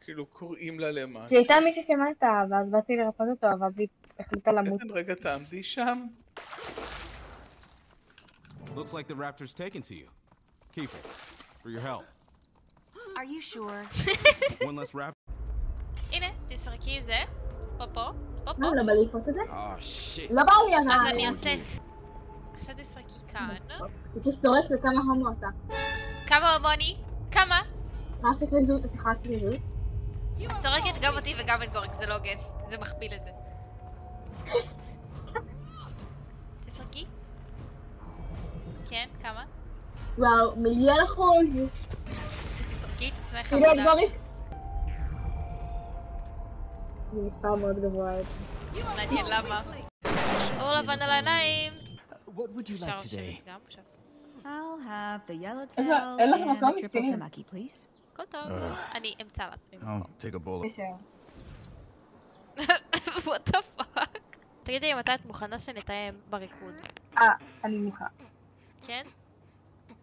כאילו קוראים לה למה. כי הייתה מישהי שמתה, ואז באתי לרפות אותו, אבל היא החליטה למות. איתן, רגע תעמדי שם. Looks like the raptor's taken to you. Kiefer, for your help. Are you sure? One less raptor. הנה, תשחקי עם זה. פה. מה, לא בא לי לפות את זה? Oh shit. לא בא לי, אז אבל... אני יוצאת. עכשיו תשחקי כאן. היא תשורף לכמה הומו אתה. כמה הומוני? כמה? מה שתקלטו את השיחת כריזות? את צורקת גם אותי וגם את גורק, זה לא הוגן. זה מכפיל את זה. תשחקי? כן, כמה? וואו, 1,000,000%. תשחקי, תצנח תראי את עבודה. גוריק. זה מספר מאוד גבוה. מעניין למה. אור לבן על העיניים. What would you אפשר like today? לשבת גם, אפשר לעשות. I'll have the yellowtail אין לך and מקום, the triple מסכנים. temaki, please. הכל טוב. אני אמצא לעצמי I'll מקום. take a bullet. What the fuck? תגידי, מתי את מוכנה שנתאם בריקוד? אני מוכנה. כן?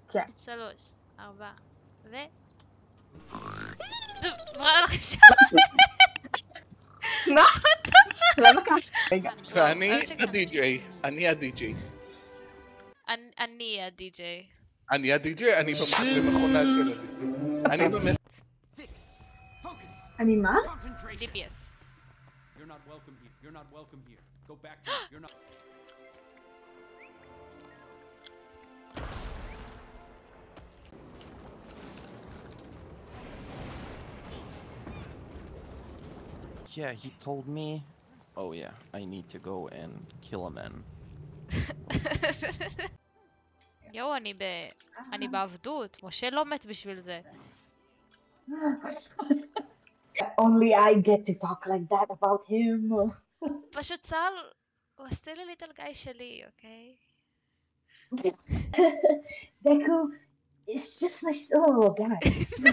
כן. 3, 4, ו... ברא לך שם! מה? למה ככה? רגע. ואני הדי-ג'יי. אני הדי-ג'יי. אני הדי-ג'יי. אני הדי-ג'יי, אני במכונה של הדי-ג'יי. אני באמת... Fix. Focus. אני מה? Concentration. DPS. You're not welcome here. You're not welcome here. Go back to you're not. Yeah, he told me. Oh yeah, I need to go and kill a man. יואו, אני בעבדות. משה לא מת בשביל זה. Only I get to talk like that about him. פשוט צהל, הוא עושה לי ליטל גיא שלי, אוקיי? Deku, it's just my soul, guys.